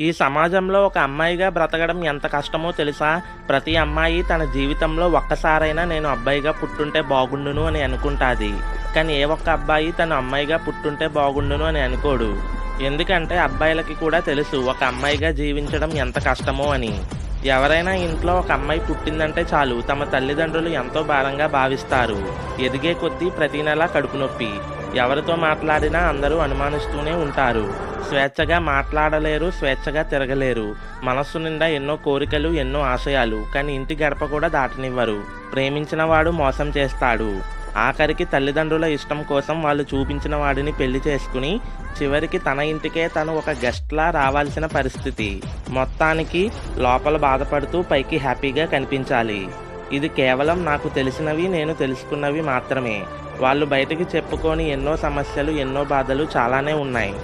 ఈ సమాజంలో ఒక అమ్మాయిగా బ్రతకడం ఎంత కష్టమో తెలుసా? ప్రతి అమ్మాయి తన జీవితంలో ఒక్కసారైనా నేను అబ్బాయిగా పుట్టుంటే బాగుండును అని అనుకుంటాది. కానీ ఏ ఒక్క అబ్బాయి తను అమ్మాయిగా పుట్టుంటే బాగుండును అని అనుకోడు. ఎందుకంటే అబ్బాయిలకి కూడా తెలుసు ఒక అమ్మాయిగా జీవించడం ఎంత కష్టమో అని. ఎవరైనా ఇంట్లో ఒక అమ్మాయి పుట్టిందంటే చాలు తమ తల్లిదండ్రులు ఎంతో భారంగా భావిస్తారు. ఎదిగే కొద్దీ ప్రతి నెలా కడుపు నొప్పి. ఎవరితో మాట్లాడినా అందరూ అనుమానిస్తూనే ఉంటారు. స్వేచ్ఛగా మాట్లాడలేరు, స్వేచ్ఛగా తిరగలేరు. మనస్సు నిండా ఎన్నో కోరికలు, ఎన్నో ఆశయాలు. కానీ ఇంటి గడప కూడా దాటనివ్వరు. ప్రేమించిన వాడు మోసం చేస్తాడు. ఆఖరికి తల్లిదండ్రుల ఇష్టం కోసం వాళ్ళు చూపించిన వాడిని పెళ్లి చేసుకుని చివరికి తన ఇంటికే తను ఒక గెస్ట్లా రావాల్సిన పరిస్థితి. మొత్తానికి లోపల బాధపడుతూ పైకి హ్యాపీగా కనిపించాలి. ఇది కేవలం నాకు తెలిసినవి, నేను తెలుసుకున్నవి మాత్రమే. వాళ్ళు బయటికి చెప్పుకొని ఎన్నో సమస్యలు, ఎన్నో బాధలు చాలానే ఉన్నాయి.